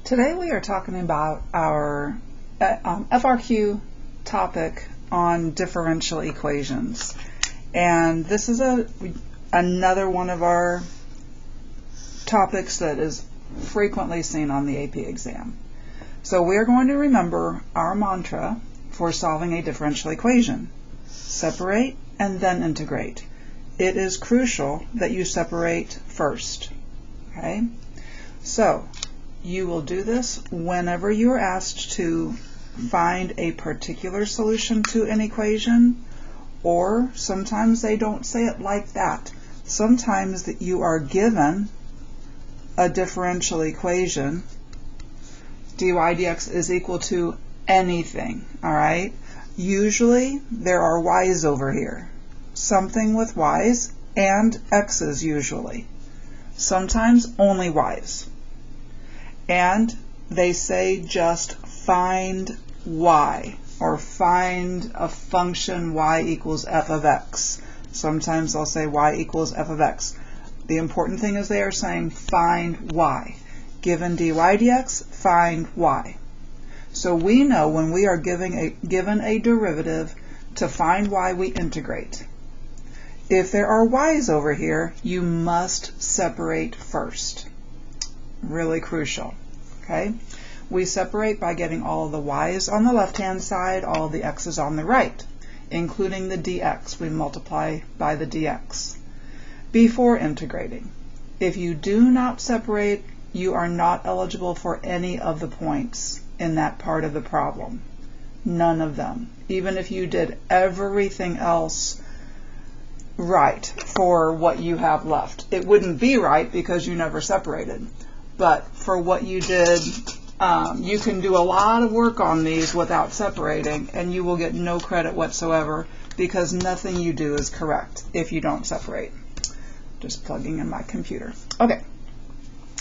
Today we are talking about our FRQ topic on differential equations, and this is another one of our topics that is frequently seen on the AP exam. So we are going to remember our mantra for solving a differential equation: separate and then integrate. It is crucial that you separate first. Okay, so you will do this whenever you are asked to find a particular solution to an equation, or sometimes they don't say it like that. Sometimes that you are given a differential equation, dy dx is equal to anything, all right? Usually there are y's over here, something with y's and x's usually. Sometimes only y's. And they say just find y, or find a function y equals f of x. Sometimes they'll say y equals f of x. The important thing is they are saying find y. Given dy dx, find y. So we know when we are given a derivative, to find y we integrate. If there are y's over here, you must separate first. Really crucial. Okay, we separate by getting all of the y's on the left-hand side, all of the x's on the right, including the dx. We multiply by the dx before integrating. If you do not separate, you are not eligible for any of the points in that part of the problem. None of them. Even if you did everything else right for what you have left. It wouldn't be right because you never separated. But for what you did, you can do a lot of work on these without separating, and you will get no credit whatsoever because nothing you do is correct if you don't separate. Just plugging in my computer. Okay,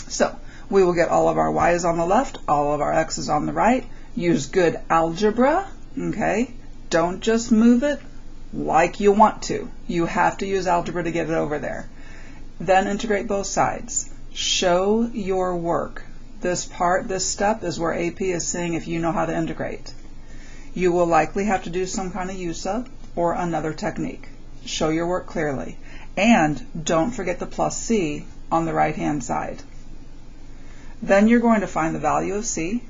so we will get all of our y's on the left, all of our x's on the right. Use good algebra, okay? Don't just move it like you want to. You have to use algebra to get it over there. Then integrate both sides. Show your work. This step is where AP is seeing if you know how to integrate. You will likely have to do some kind of use of or another technique. Show your work clearly. And don't forget the plus C on the right-hand side. Then you're going to find the value of C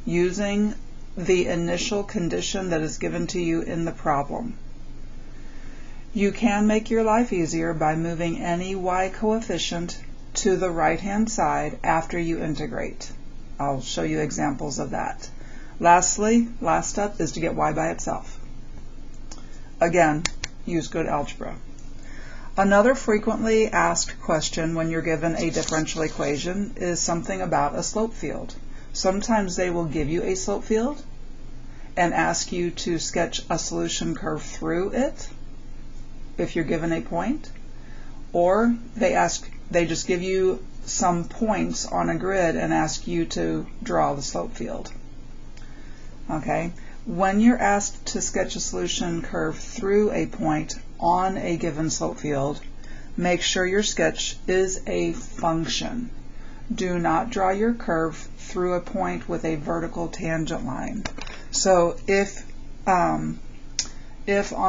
using the initial condition that is given to you in the problem. You can make your life easier by moving any y coefficient to the right-hand side after you integrate. I'll show you examples of that. Lastly, last step is to get y by itself. Again, use good algebra. Another frequently asked question when you're given a differential equation is something about a slope field. Sometimes they will give you a slope field and ask you to sketch a solution curve through it if you're given a point, or they just give you some points on a grid and ask you to draw the slope field. Okay, when you're asked to sketch a solution curve through a point on a given slope field, make sure your sketch is a function. Do not draw your curve through a point with a vertical tangent line. So if on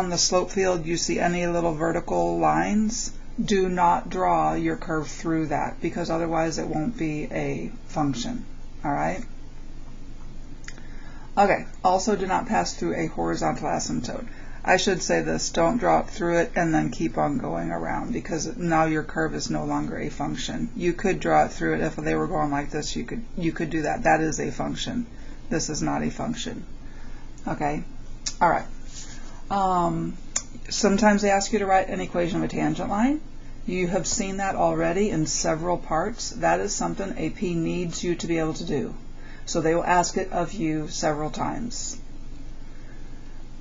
the slope field you see any little vertical lines, do not draw your curve through that, because otherwise it won't be a function. All right? Okay, also do not pass through a horizontal asymptote. I should say this: don't draw it through it and then keep on going around, because now your curve is no longer a function. You could draw it through it if they were going like this. You could do that. That is a function. This is not a function. Okay? All right. Sometimes they ask you to write an equation of a tangent line. You have seen that already in several parts. That is something AP needs you to be able to do. So they will ask it of you several times.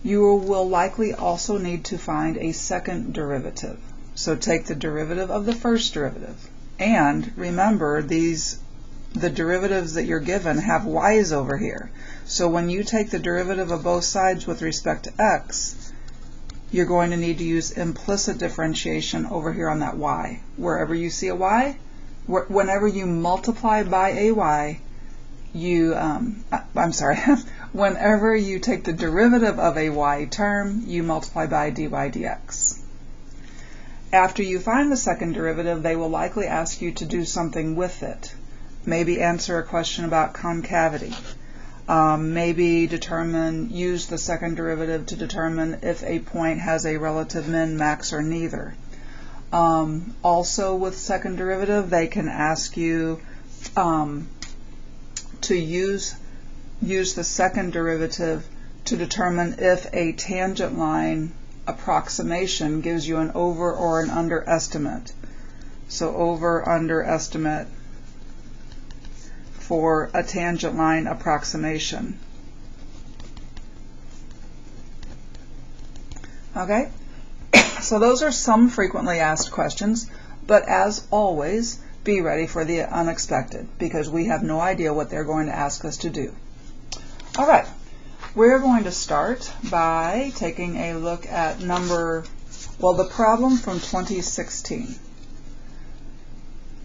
You will likely also need to find a second derivative. So take the derivative of the first derivative. And remember, the derivatives that you're given have y's over here. So when you take the derivative of both sides with respect to x, you're going to need to use implicit differentiation over here on that y. Wherever you see a y, whenever you multiply by a y, whenever you take the derivative of a y term, you multiply by dy dx. After you find the second derivative, they will likely ask you to do something with it. Maybe answer a question about concavity. Maybe use the second derivative to determine if a point has a relative min, max, or neither. Also with second derivative, they can ask you to use the second derivative to determine if a tangent line approximation gives you an over or an under estimate. So over under estimate for a tangent line approximation. Okay, so those are some frequently asked questions, but as always, be ready for the unexpected, because we have no idea what they're going to ask us to do. All right, we're going to start by taking a look at the problem from 2016.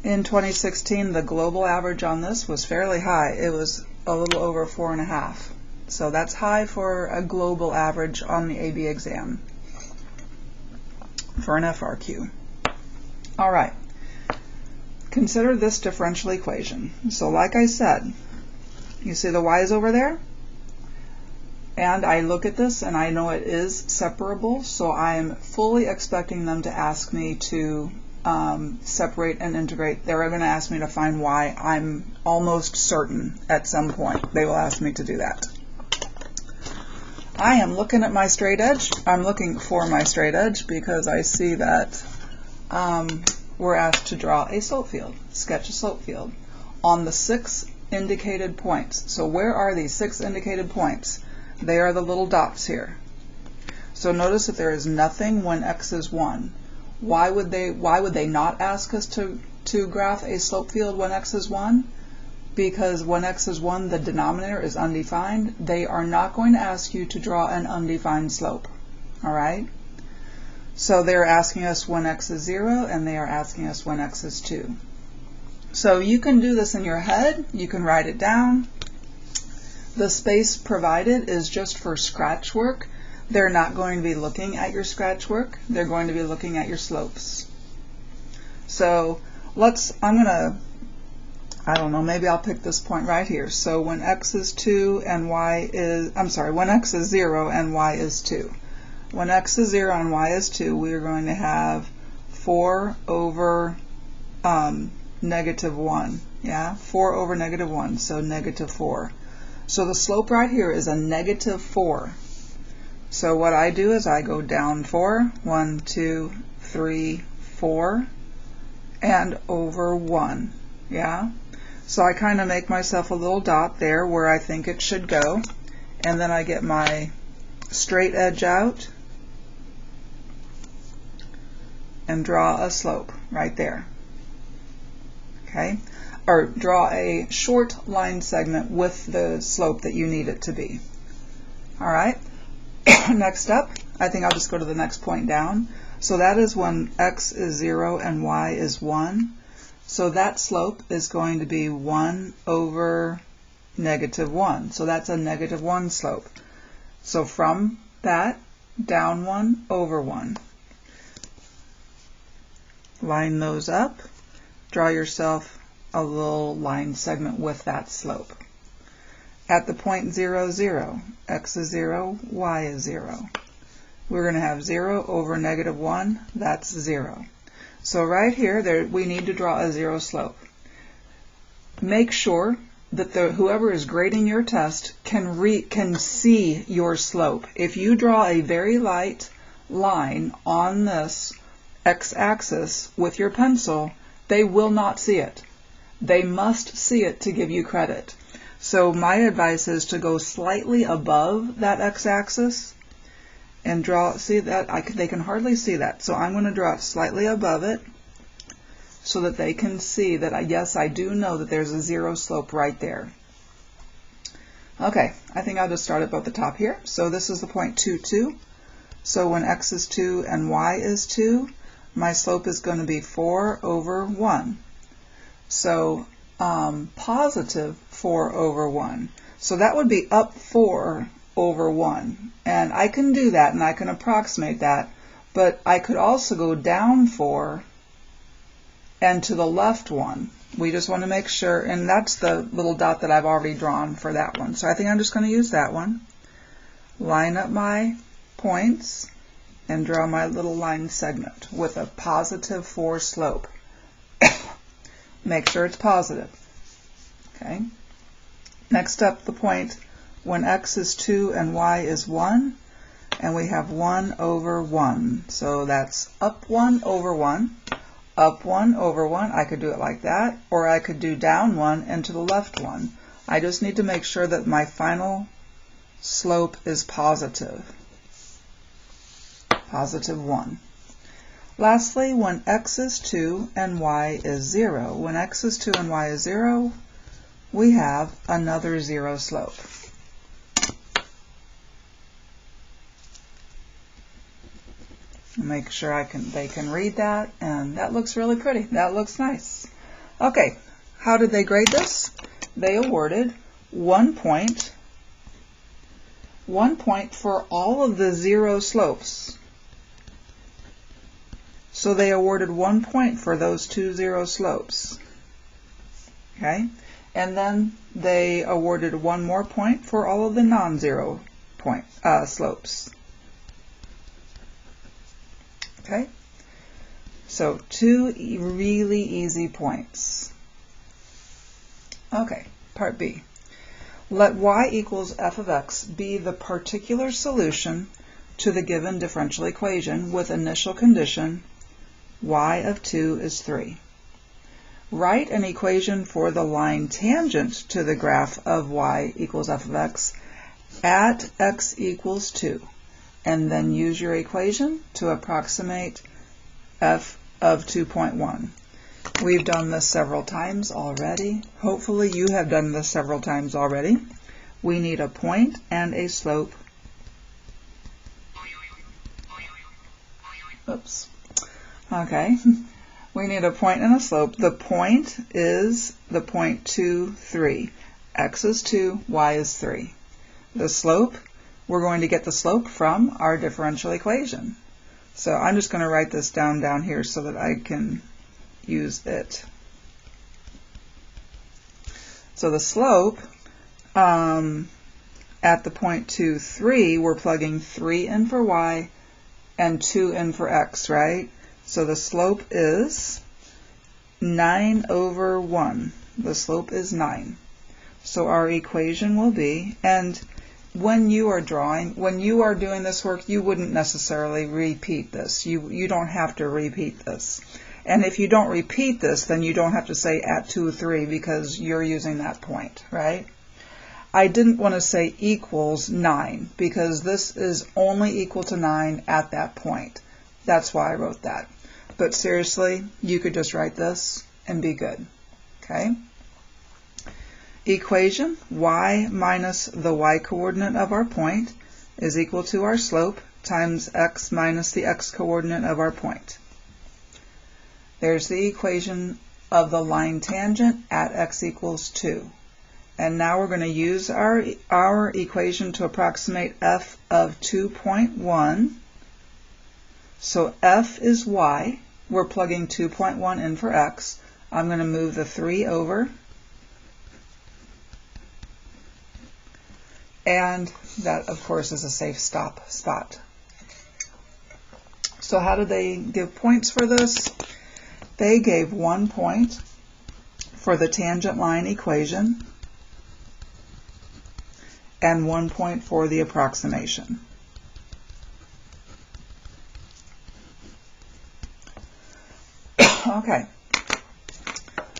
In 2016, the global average on this was fairly high. It was a little over 4.5. So that's high for a global average on the AB exam for an FRQ. All right. Consider this differential equation. So like I said, you see the y's over there? And I look at this and I know it is separable, so I am fully expecting them to ask me to separate and integrate. They're going to ask me to find y. I'm almost certain at some point they will ask me to do that. I am looking at my straight edge. I'm looking for my straight edge because I see that we're asked to draw a slope field, sketch a slope field on the 6 indicated points. So where are these 6 indicated points? They are the little dots here. So notice that there is nothing when x is 1. Why would they not ask us to graph a slope field when x is 1? Because when x is 1, the denominator is undefined. They are not going to ask you to draw an undefined slope. All right? So they're asking us when x is 0, and they are asking us when x is 2. So you can do this in your head. You can write it down. The space provided is just for scratch work. They're not going to be looking at your scratch work. They're going to be looking at your slopes. So I don't know, maybe I'll pick this point right here. So when x is 2 and when x is 0 and y is 2. When x is 0 and y is 2, we are going to have 4 over negative 1. Yeah, 4 over negative 1, so negative 4. So the slope right here is a negative 4. So what I do is I go down 4, 1, 2, 3, 4, and over 1. Yeah? So I kind of make myself a little dot there where I think it should go. And then I get my straight edge out and draw a slope right there. Okay? Or draw a short line segment with the slope that you need it to be. All right? Next up, I think I'll just go to the next point down. So that is when x is 0 and y is 1. So that slope is going to be 1 over negative 1. So that's a negative 1 slope. So from that, down 1, over 1. Line those up. Draw yourself a little line segment with that slope. At the point 0, 0, x is 0, y is 0. We're going to have 0 over negative 1, that's 0. So right here, we need to draw a 0 slope. Make sure that whoever is grading your test can see your slope. If you draw a very light line on this x-axis with your pencil, they will not see it. They must see it to give you credit. So my advice is to go slightly above that x-axis and draw, see that? They can hardly see that. So I'm going to draw it slightly above it so that they can see that, yes, I do know that there's a 0 slope right there. Okay, I think I'll just start up at the top here. So this is the point 2, 2. So when x is 2 and y is 2, my slope is going to be 4 over 1. So positive 4 over 1. So that would be up 4 over 1. And I can do that and I can approximate that, but I could also go down 4 and to the left 1. We just want to make sure, and that's the little dot that I've already drawn for that one. So I think I'm just going to use that one. Line up my points and draw my little line segment with a positive 4 slope. Make sure it's positive. Okay. Next up, the point when x is 2 and y is 1, and we have 1 over 1. So that's up 1 over 1, up 1 over 1. I could do it like that, or I could do down 1 and to the left 1. I just need to make sure that my final slope is positive. Positive 1. Lastly, when x is 2 and y is 0. When x is 2 and y is 0, we have another 0 slope. Make sure they can read that, and that looks really pretty. That looks nice. Okay, how did they grade this? They awarded 1 point for all of the 0 slopes. So they awarded 1 point for those 2 0 slopes. Okay, and then they awarded 1 more point for all of the non-zero slopes. Okay, so 2 really easy points. Okay, part B. Let y equals f of x be the particular solution to the given differential equation with initial condition y of 2 is 3. Write an equation for the line tangent to the graph of y equals f of x at x equals 2. And then use your equation to approximate f of 2.1. We've done this several times already. Hopefully you have done this several times already. We need a point and a slope. Oops. Okay. We need a point and a slope. The point is the point 2, 3. X is 2, y is 3. The slope, we're going to get the slope from our differential equation. So I'm just going to write this down here so that I can use it. So the slope at the point 2, 3, we're plugging 3 in for y and 2 in for x, right? So the slope is 9 over 1. The slope is 9. So our equation will be, and when you are doing this work, you wouldn't necessarily repeat this. You don't have to repeat this. And if you don't repeat this, then you don't have to say at 2, 3 because you're using that point, right? I didn't want to say equals 9 because this is only equal to 9 at that point. That's why I wrote that. But seriously, you could just write this and be good, okay? Equation, y minus the y coordinate of our point is equal to our slope times x minus the x coordinate of our point. There's the equation of the line tangent at x equals 2. And now we're going to use our equation to approximate f of 2.1. So f is y. We're plugging 2.1 in for x. I'm going to move the 3 over. And that, of course, is a safe stop spot. So how did they give points for this? They gave 1 point for the tangent line equation and 1 point for the approximation. Okay.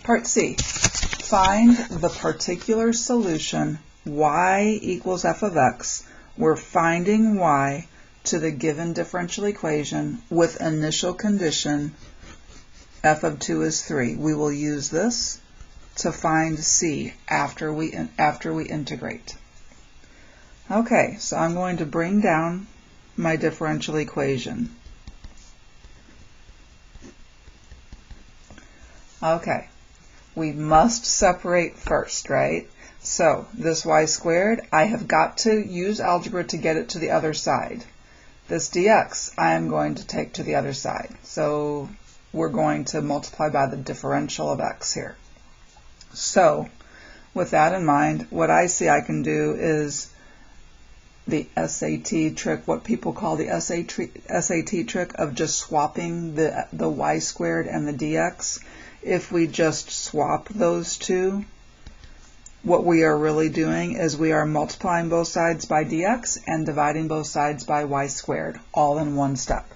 Part C. Find the particular solution y equals f of x. We're finding y to the given differential equation with initial condition f of 2 is 3. We will use this to find c after we integrate. Okay, so I'm going to bring down my differential equation. Okay, we must separate first, right? So this y squared, I have got to use algebra to get it to the other side. This dx, I am going to take to the other side. So we're going to multiply by the differential of x here. So with that in mind, what I see I can do is the SAT trick, what people call the SAT trick of just swapping the y squared and the dx. If we just swap those two, what we are really doing is we are multiplying both sides by dx and dividing both sides by y squared, all in one step.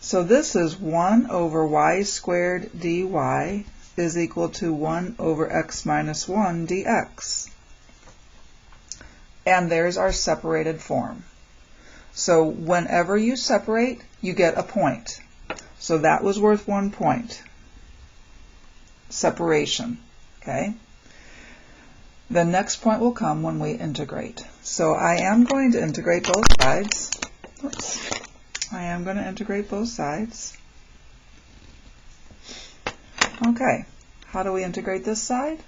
So this is 1 over y squared dy is equal to 1 over x minus 1 dx. And there's our separated form. So whenever you separate, you get a point. So that was worth 1 point. Separation. Okay? The next point will come when we integrate. So I am going to integrate both sides. Oops. I am going to integrate both sides. Okay. How do we integrate this side?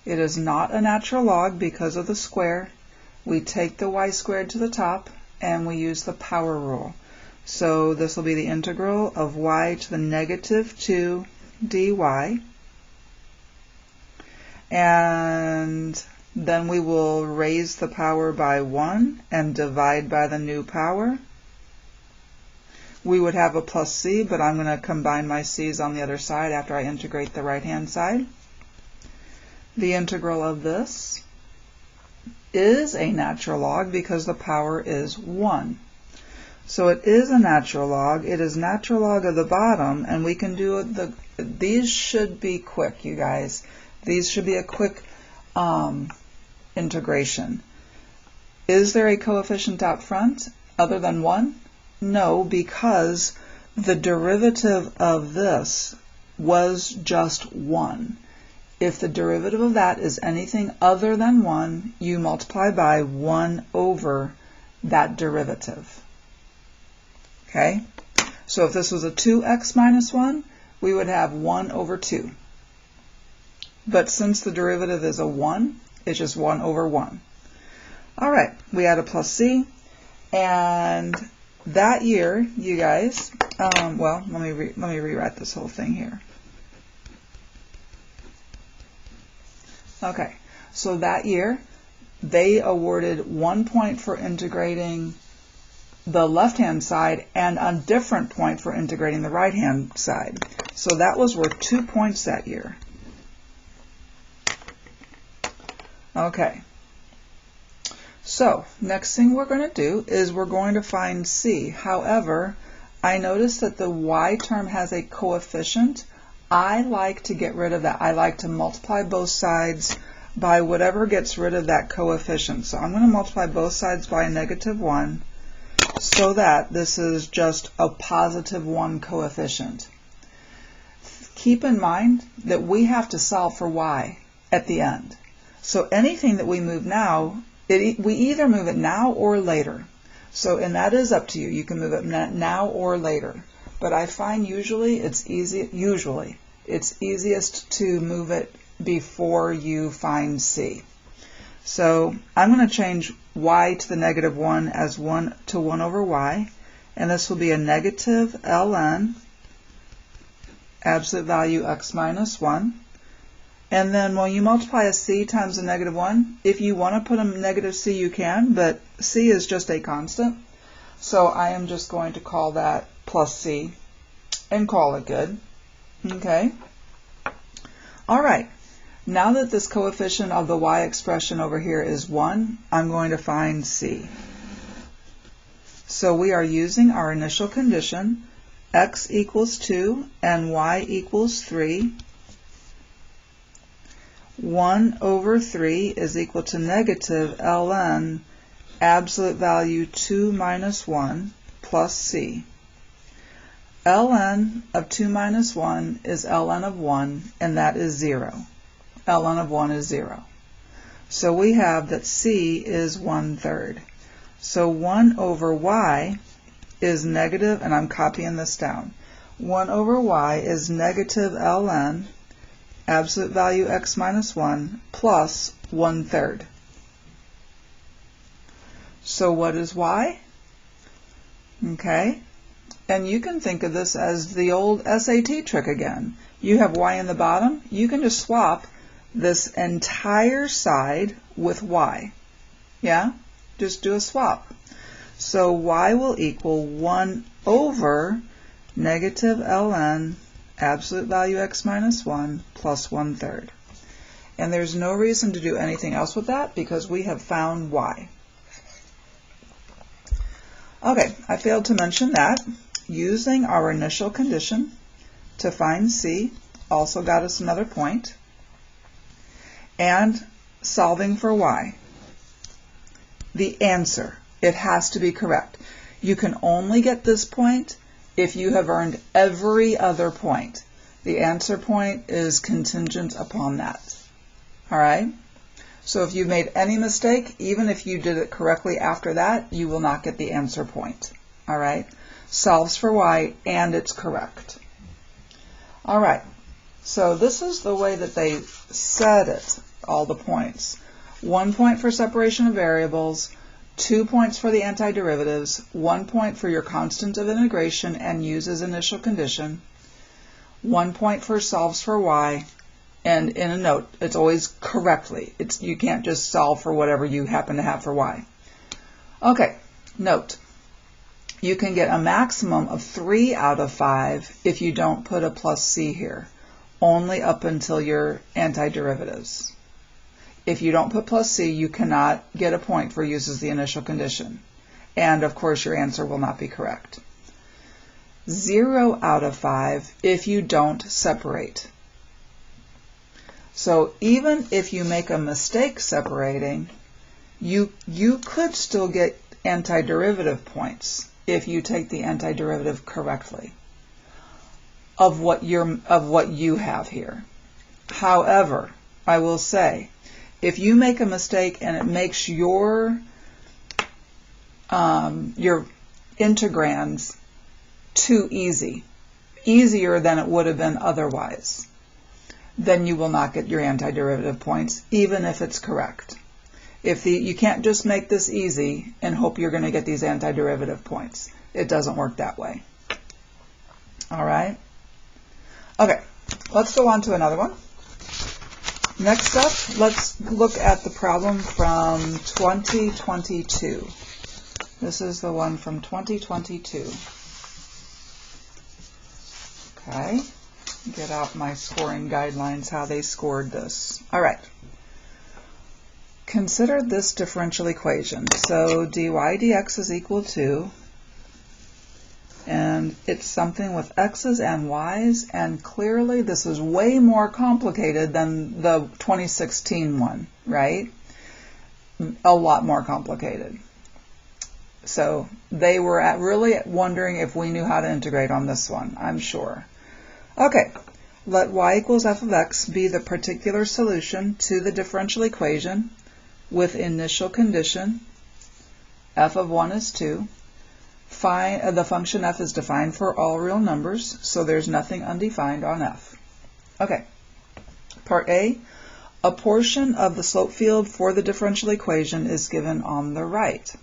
It is not a natural log because of the square. We take the y squared to the top and we use the power rule. So this will be the integral of y to the negative 2 dy. And then we will raise the power by 1 and divide by the new power. We would have a plus c, but I'm going to combine my c's on the other side after I integrate the right-hand side. The integral of this is a natural log because the power is 1. So it is a natural log. It is natural log of the bottom, and we can do these should be quick, you guys. These should be a quick integration. Is there a coefficient out front other than 1? No, because the derivative of this was just 1. If the derivative of that is anything other than 1, you multiply by 1 over that derivative. Okay? So if this was a 2x minus 1, we would have 1 over 2. But since the derivative is a 1, it's just 1 over 1. All right, we add a plus c, and that year, you guys, well, let me rewrite this whole thing here. Okay, so that year, they awarded 1 point for integrating the left-hand side and a different point for integrating the right-hand side. So that was worth 2 points that year. Okay, so next thing we're going to do is we're going to find c. However, I noticed that the y term has a coefficient. I like to get rid of that. I like to multiply both sides by whatever gets rid of that coefficient. So I'm going to multiply both sides by a negative 1 so that this is just a positive 1 coefficient. Keep in mind that we have to solve for y at the end. So anything that we move now, we either move it now or later. So, and that is up to you. You can move it now or later. But I find usually it's easiest to move it before you find c. So I'm going to change y to the negative 1 as 1 to 1 over y. And this will be a negative ln absolute value x minus 1. And then when you multiply a c times a negative 1, if you want to put a negative c, you can, but c is just a constant. So I am just going to call that plus c and call it good. Okay. All right. Now that this coefficient of the y expression over here is 1, I'm going to find c. So we are using our initial condition, x equals 2 and y equals 3. 1 over 3 is equal to negative ln absolute value 2 minus 1 plus c. ln of 2 minus 1 is ln of 1, and that is 0. ln of 1 is 0. So we have that c is 1/3. So 1 over y is negative, and I'm copying this down. 1 over y is negative ln absolute value x minus 1 plus 1/3. So what is y? Okay, and you can think of this as the old SAT trick again. You have y in the bottom, you can just swap this entire side with y. Yeah, just do a swap. So y will equal 1 over negative ln absolute value x minus 1 plus 1/3. And there's no reason to do anything else with that because we have found y. Okay, I failed to mention that using our initial condition to find c also got us another point, and solving for y. The answer, it has to be correct. You can only get this point if you have earned every other point. The answer point is contingent upon that. All right? So if you made any mistake, even if you did it correctly after that, you will not get the answer point. All right? Solves for y, and it's correct. All right. So this is the way that they said it, all the points. 1 point for separation of variables, 2 points for the antiderivatives, 1 point for your constant of integration and uses initial condition, 1 point for solves for y, and in a note, it's always correctly. You can't just solve for whatever you happen to have for y. Okay, note, you can get a maximum of 3 out of 5 if you don't put a plus c here, only up until your antiderivatives. If you don't put plus c, you cannot get a point for uses the initial condition. And of course, your answer will not be correct. 0 out of 5 if you don't separate. So even if you make a mistake separating, you could still get antiderivative points if you take the antiderivative correctly of what you have here. However, I will say, if you make a mistake and it makes your integrands too easy, easier than it would have been otherwise, then you will not get your antiderivative points, even if it's correct. You can't just make this easy and hope you're going to get these antiderivative points. It doesn't work that way. All right? Okay, let's go on to another one. Next up, let's look at the problem from 2022. This is the one from 2022. Okay, get out my scoring guidelines, how they scored this. All right. Consider this differential equation. So dy dx is equal to, and it's something with x's and y's, and clearly this is way more complicated than the 2016 one, right? A lot more complicated. So they were really wondering if we knew how to integrate on this one, I'm sure. Okay, let y equals f of x be the particular solution to the differential equation with initial condition f of 1 is 2. The function f is defined for all real numbers, so there's nothing undefined on f. Okay, part A, a portion of the slope field for the differential equation is given on the right.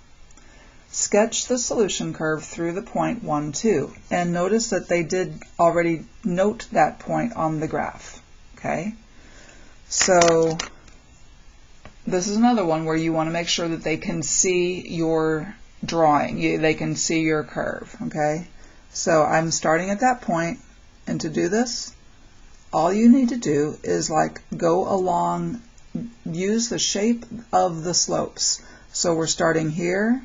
Sketch the solution curve through the point 1, 2, and notice that they did already note that point on the graph. Okay, so this is another one where you want to make sure that they can see your drawing, they can see your curve. Okay, so I'm starting at that point, and to do this, all you need to do is go along, use the shape of the slopes. So we're starting here,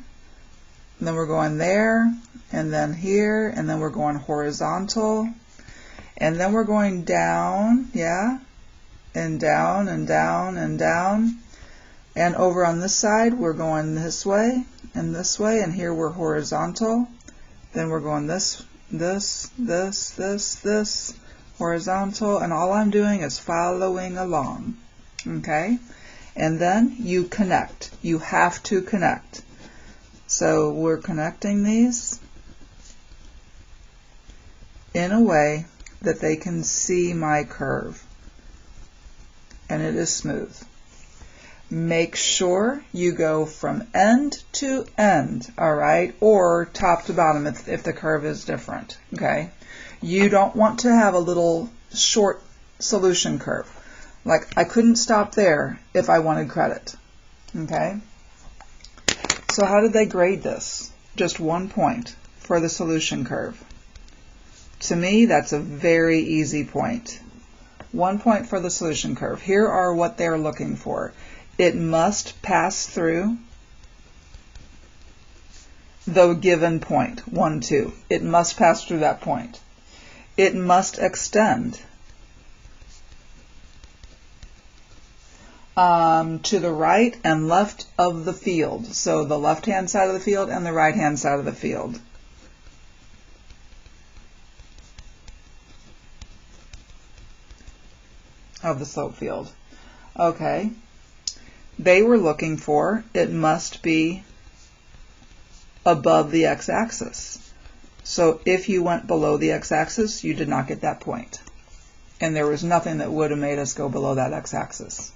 and then we're going there, and then here, and then we're going horizontal, and then we're going down, yeah, and down, and down, and down, and over on this side we're going this way, and here we're horizontal, then we're going this, horizontal, and all I'm doing is following along, okay? And then you connect. You have to connect. So we're connecting these in a way that they can see my curve. and it is smooth. Make sure you go from end to end, all right, or top to bottom if the curve is different, okay? You don't want to have a little short solution curve. Like, I couldn't stop there if I wanted credit, okay? So how did they grade this? Just 1 point for the solution curve. To me, that's a very easy point. 1 point for the solution curve. Here are what they're looking for. It must pass through the given point, 1, 2. It must pass through that point. It must extend to the right and left of the field. So the left-hand side of the field and the right-hand side of the field. Of the slope field. Okay. They were looking for it must be above the x-axis. So if you went below the x-axis, you did not get that point. And there was nothing that would have made us go below that x-axis.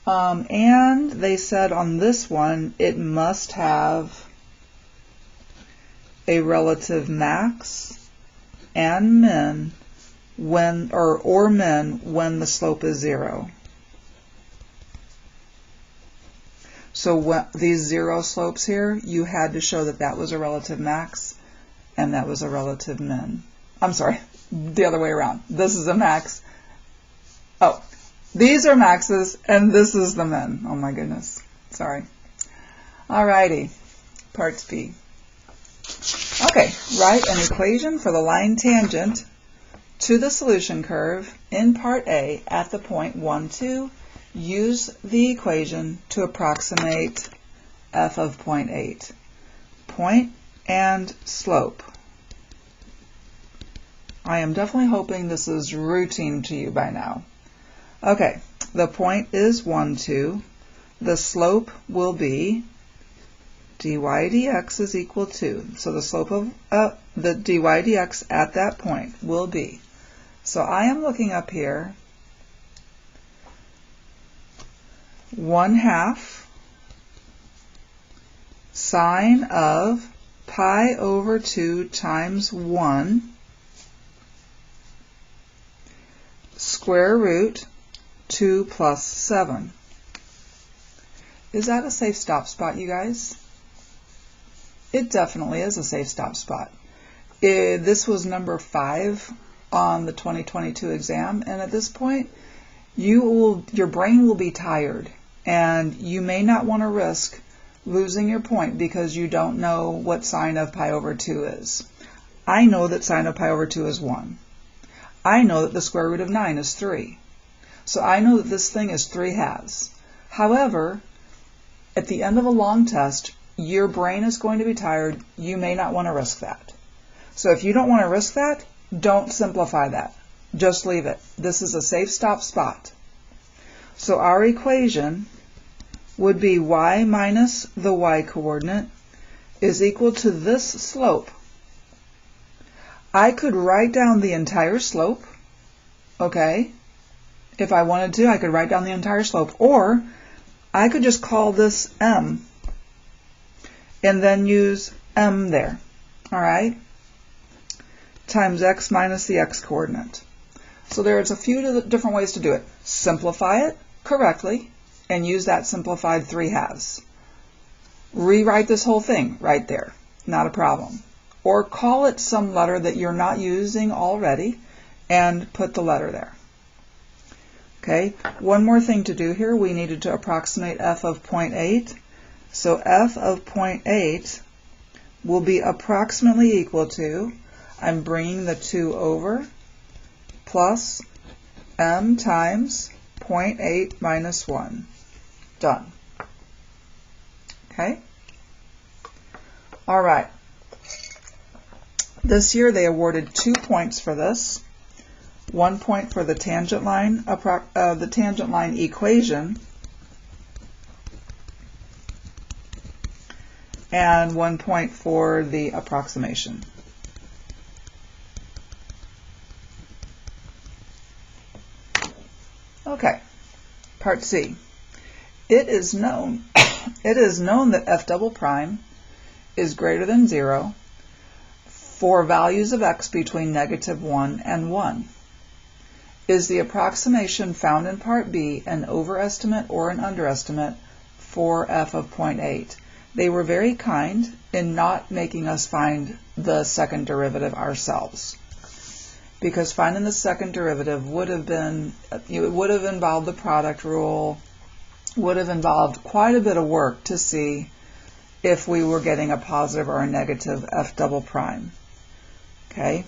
And they said on this one, it must have a relative max and min when, or min when the slope is 0. So when these 0 slopes here, you had to show that that was a relative max and that was a relative min. I'm sorry, the other way around. This is a max. Oh, these are maxes and this is the min. Oh my goodness. Sorry. Alrighty, parts B. Okay, write an equation for the line tangent to the solution curve in part A at the point 1, 2. Use the equation to approximate f of point 8. Point and slope. I am definitely hoping this is routine to you by now. Okay, the point is 1, 2. The slope will be dy dx is equal to, so the slope of the dy dx at that point will be, so I am looking up here, 1/2 sine of pi over 2 times 1 square root 2 plus 7. Is that a safe stop spot, you guys? It definitely is a safe stop spot. This was number 5 on the 2022 exam, and at this point, your brain will be tired, and you may not want to risk losing your point because you don't know what sine of pi over 2 is. I know that sine of pi over 2 is 1. I know that the square root of 9 is 3. So I know that this thing is 3/2. However, at the end of a long test, your brain is going to be tired. You may not want to risk that. So if you don't want to risk that, don't simplify that. Just leave it. This is a safe stop spot. So our equation would be y minus the y coordinate is equal to this slope. I could write down the entire slope, okay? If I wanted to, I could write down the entire slope, or I could just call this m and then use m there, all right? Times x minus the x coordinate. So there's a few different ways to do it. Simplify it correctly and use that simplified 3/2. Rewrite this whole thing right there, not a problem. Or call it some letter that you're not using already and put the letter there. Okay, one more thing to do here. We needed to approximate f of 0.8. So f of 0.8 will be approximately equal to, I'm bringing the 2 over, plus m times 0.8 minus 1. Done. Okay? All right. This year they awarded 2 points for this. 1 point for the tangent line equation, and 1 point for the approximation. Okay, Part C. It is known that f double prime is greater than 0 for values of x between -1 and 1. Is the approximation found in Part B an overestimate or an underestimate for f of 0.8? They were very kind in not making us find the second derivative ourselves, because finding the second derivative would have involved the product rule, would have involved quite a bit of work to see if we were getting a positive or a negative f double prime. Okay,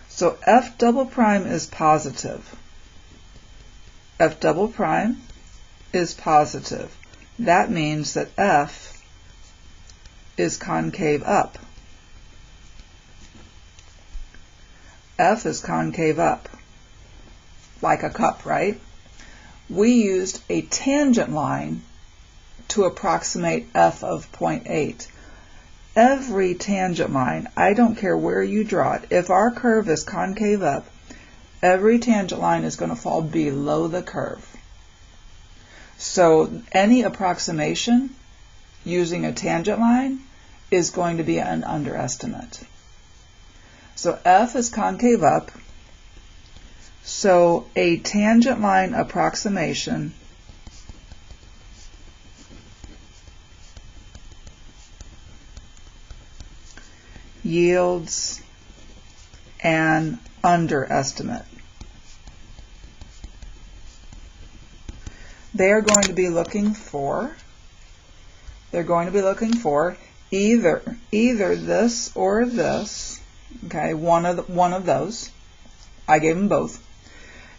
so f double prime is positive. F double prime is positive. That means that f is concave up. F is concave up, like a cup, right? We used a tangent line to approximate f of 0.8. Every tangent line, I don't care where you draw it, if our curve is concave up, every tangent line is going to fall below the curve. So any approximation using a tangent line is going to be an underestimate. So f is concave up, so a tangent line approximation yields an underestimate. They are going to be looking for either this or this. Okay, one of those. I gave them both.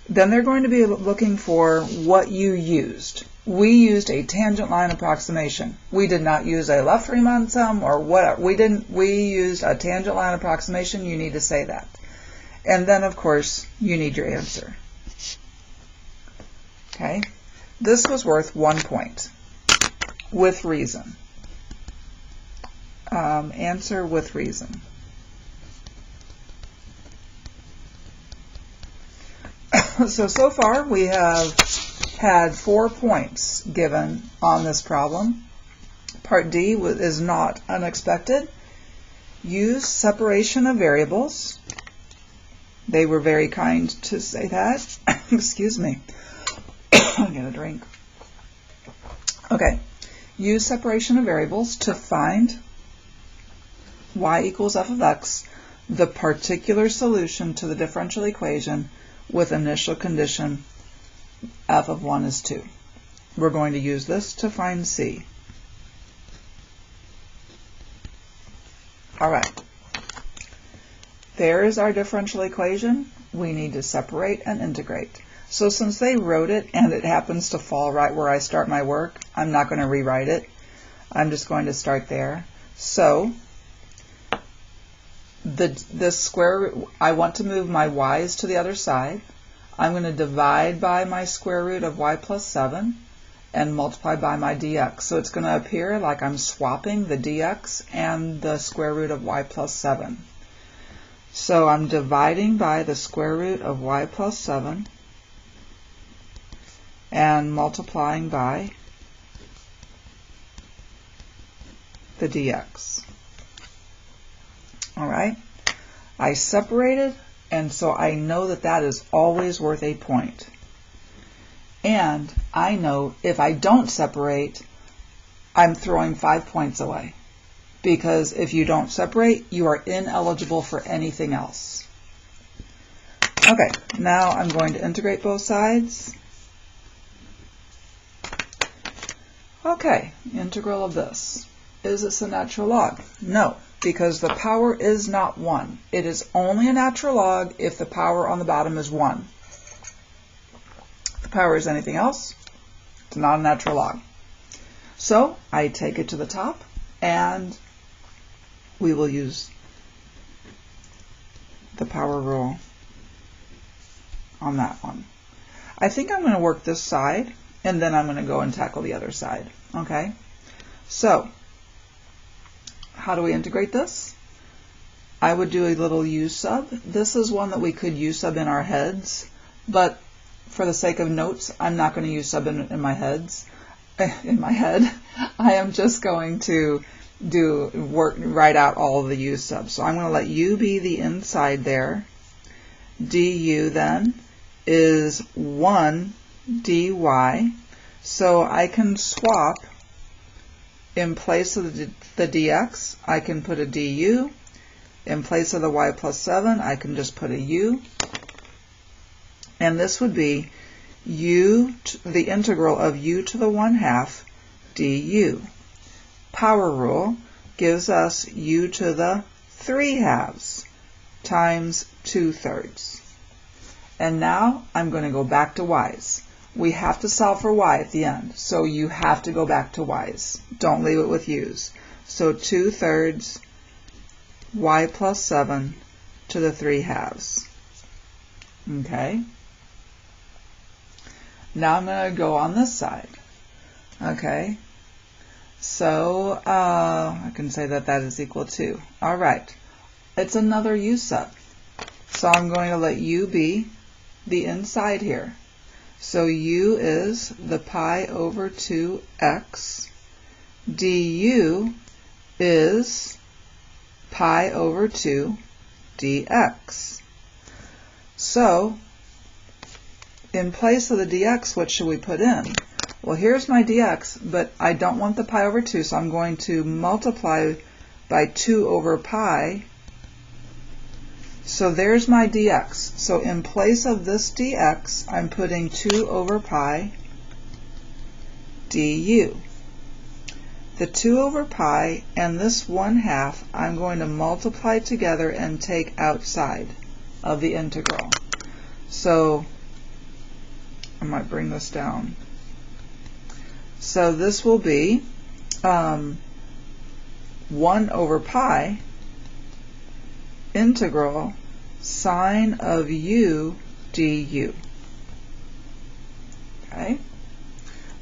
Then they're going to be looking for what you used. We used a tangent line approximation. We did not use a left Riemann sum or whatever. We used a tangent line approximation. You need to say that. And then, of course, you need your answer. Okay, this was worth 1 point with reason. Answer with reason. So far we have had 4 points given on this problem. Part D is not unexpected. Use separation of variables. They were very kind to say that. Excuse me. I'll get a drink. Okay. Use separation of variables to find y equals f of x, the particular solution to the differential equation with initial condition f of 1 is 2. We're going to use this to find c. All right. There is our differential equation. We need to separate and integrate. So since they wrote it and it happens to fall right where I start my work, I'm not going to rewrite it. I'm just going to start there. So this square root, I want to move my y's to the other side. I'm going to divide by my square root of y plus 7 and multiply by my dx. So it's going to appear like I'm swapping the dx and the square root of y plus 7. So I'm dividing by the square root of y plus 7 and multiplying by the dx. All right, I separated, and so I know that that is always worth a point. And I know if I don't separate, I'm throwing 5 points away. Because if you don't separate, you are ineligible for anything else. Okay, now I'm going to integrate both sides. Okay, integral of this. Is this a natural log? No, because the power is not 1. It is only a natural log if the power on the bottom is 1. If the power is anything else, it's not a natural log. So I take it to the top, and we will use the power rule on that one. I think I'm going to work this side, and then I'm going to go and tackle the other side. Okay? So, how do we integrate this? I would do a little u sub. This is one that we could u sub in our heads, but for the sake of notes, I'm not going to use sub in my head. I am just going to write out all of the u subs. So I'm going to let u be the inside there. Du then is 1 dy. So I can swap in place of the dx, I can put a du. In place of the y plus 7, I can just put a u. And this would be the integral of u to the 1/2 du. Power rule gives us u to the 3/2 times 2/3. And now I'm going to go back to y's. We have to solve for y at the end, so you have to go back to y's. Don't leave it with u's. So 2/3 y plus 7 to the 3/2. Okay. Now I'm going to go on this side. Okay. So I can say that that is equal to. All right. It's another u sub. So I'm going to let u be the inside here. So u is the pi over 2x. Du is pi over 2 dx. So in place of the dx, what should we put in? Well, here's my dx, but I don't want the pi over 2, so I'm going to multiply by 2 over pi. So there's my dx. So in place of this dx, I'm putting 2 over pi du. The 2 over pi and this 1/2, I'm going to multiply together and take outside of the integral. So I might bring this down. So this will be 1 over pi integral sine of u du. Okay?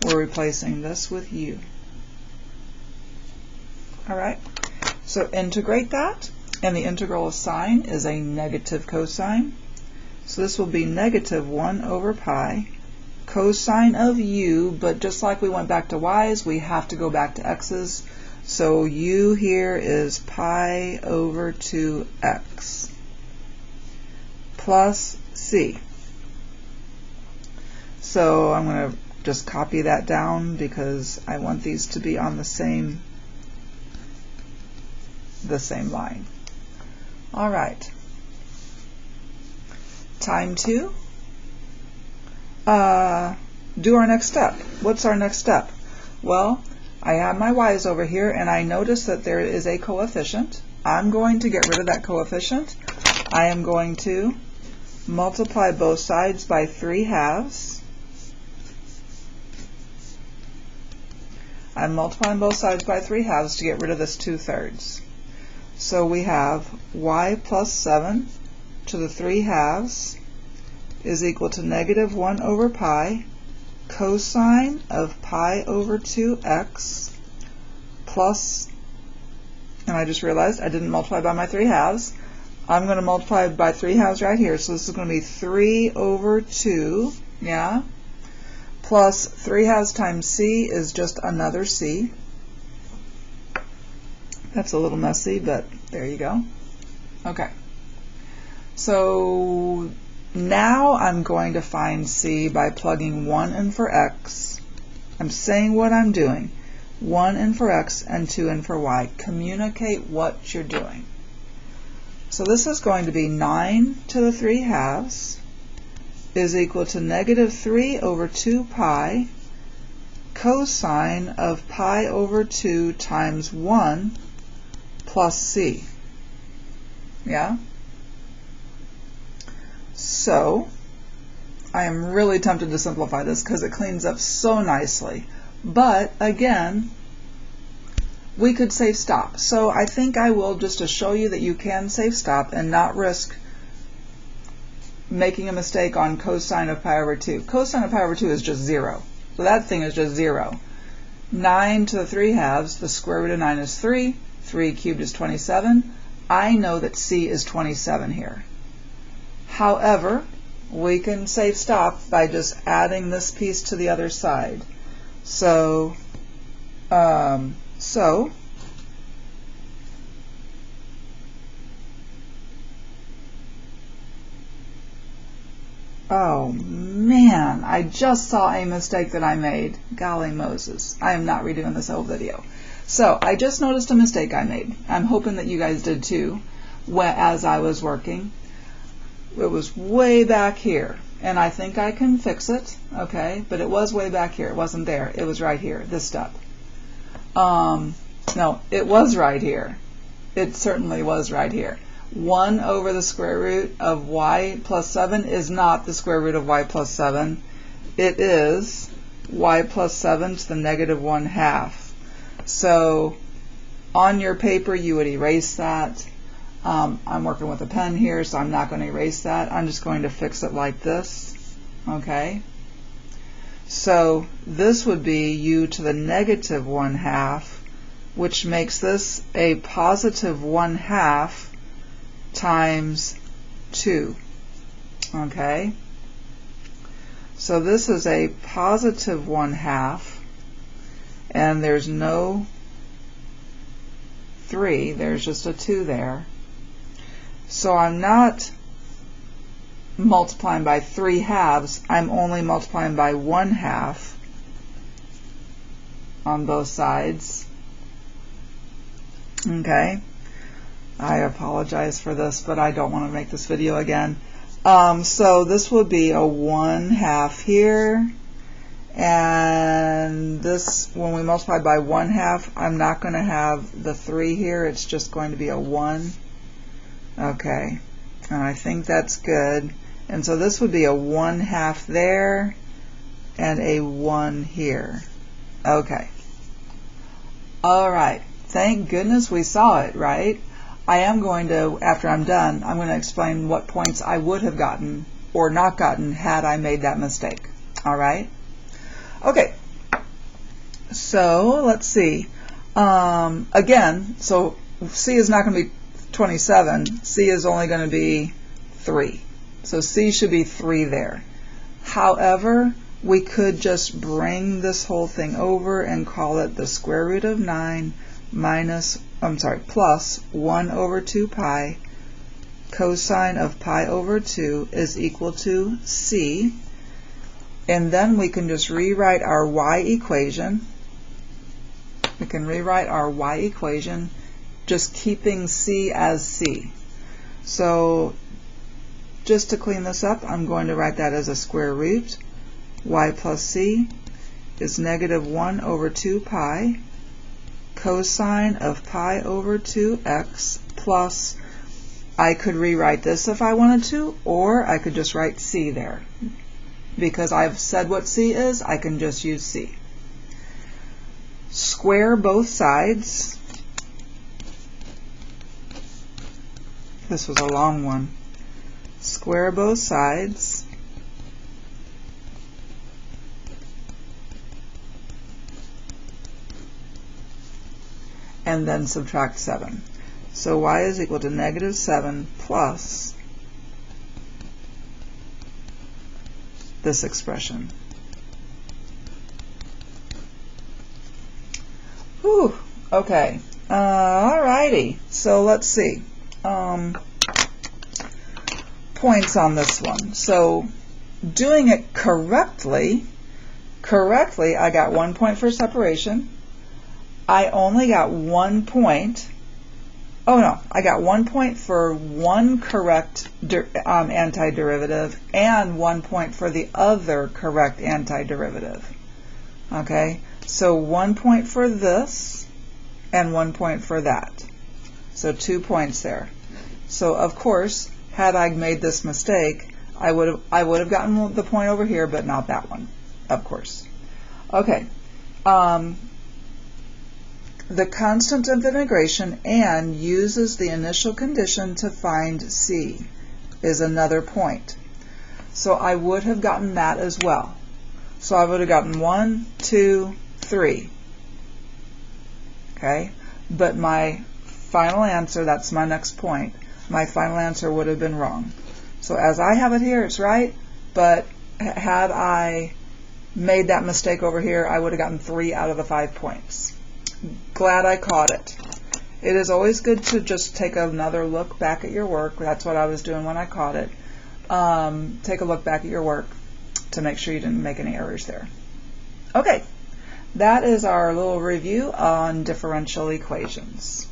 We're replacing this with u. All right? So integrate that, and the integral of sine is a negative cosine. So this will be negative 1 over pi cosine of u, but just like we went back to y's, we have to go back to x's. So u here is pi over 2x plus c. So I'm going to just copy that down because I want these to be on the same line. All right. Time to do our next step. What's our next step? Well, I have my y's over here, and I notice that there is a coefficient. I'm going to get rid of that coefficient. I am going to multiply both sides by 3/2. I'm multiplying both sides by 3/2 to get rid of this 2/3. So we have y plus 7 to the 3/2 is equal to negative 1 over pi cosine of pi over 2x plus, and I just realized I didn't multiply by my 3/2. I'm going to multiply by 3/2 right here, so this is going to be 3 over 2, yeah, plus 3/2 times c is just another c. That's a little messy, but there you go. Okay. So now I'm going to find c by plugging 1 in for x. I'm saying what I'm doing. 1 in for x and 2 in for y. Communicate what you're doing. So this is going to be 9 to the 3/2 is equal to negative 3 over 2 pi cosine of pi over 2 times 1 plus c. Yeah? So I am really tempted to simplify this because it cleans up so nicely. But again, we could save stop. So I think I will, just to show you that you can save stop and not risk making a mistake on cosine of pi over 2. Cosine of pi over 2 is just 0. So that thing is just 0. 9 to the 3/2, the square root of 9 is 3. 3 cubed is 27. I know that c is 27 here. However, we can say stop by just adding this piece to the other side. So, oh man, I just saw a mistake that I made. Golly Moses, I am not redoing this whole video. So I just noticed a mistake I made. I'm hoping that you guys did too, as I was working. It was way back here, and I think I can fix it, okay? But it was way back here. It wasn't there. It was right here, this step. No, it was right here. It certainly was right here. 1 over the square root of y plus 7 is not the square root of y plus 7. It is y plus 7 to the negative 1/2. So on your paper, you would erase that. I'm working with a pen here, so I'm not going to erase that. I'm just going to fix it like this. Okay? So this would be u to the negative 1/2, which makes this a positive 1/2 times 2. Okay? So this is a positive 1/2, and there's no 3, there's just a 2 there. So I'm not multiplying by 3/2, I'm only multiplying by 1/2 on both sides. Okay, I apologize for this, but I don't want to make this video again. So this would be a 1/2 here, and this, when we multiply by 1/2, I'm not going to have the 3 here, it's just going to be a 1. Okay, and I think that's good. And so this would be a 1/2 there and a 1 here. Okay. All right. Thank goodness we saw it, right? I am going to, after I'm done, I'm going to explain what points I would have gotten or not gotten had I made that mistake. All right? Okay. So let's see. Again, so C is not going to be 27, C is only going to be 3. So C should be 3 there. However, we could just bring this whole thing over and call it the square root of 9 plus 1 over 2 pi cosine of pi over 2 is equal to C. And then we can just rewrite our y equation. We can rewrite our y equation just keeping C as C. So just to clean this up, I'm going to write that as a square root. Y plus C is negative 1 over 2 pi cosine of pi over 2x plus, I could rewrite this if I wanted to, or I could just write C there. Because I've said what C is, I can just use C. Square both sides. This was a long one. Square both sides. And then subtract 7. So y is equal to negative 7 plus this expression. Whew, okay. Alrighty, so let's see. Points on this one. So doing it correctly, I got 1 point for separation. I only got 1 point. Oh no, I got 1 point for one correct antiderivative and 1 point for the other correct antiderivative. Okay, so 1 point for this and 1 point for that. So 2 points there. So of course, had I made this mistake, I would have gotten the point over here, but not that one, of course. Okay. The constant of integration and uses the initial condition to find C is another point. So I would have gotten that as well. So I would have gotten 1, 2, 3. Okay? But my final answer, that's my next point, my final answer would have been wrong. So as I have it here, it's right, but had I made that mistake over here, I would have gotten 3 out of the 5 points. Glad I caught it. It is always good to just take another look back at your work. That's what I was doing when I caught it. Take a look back at your work to make sure you didn't make any errors there. Okay, that is our little review on differential equations.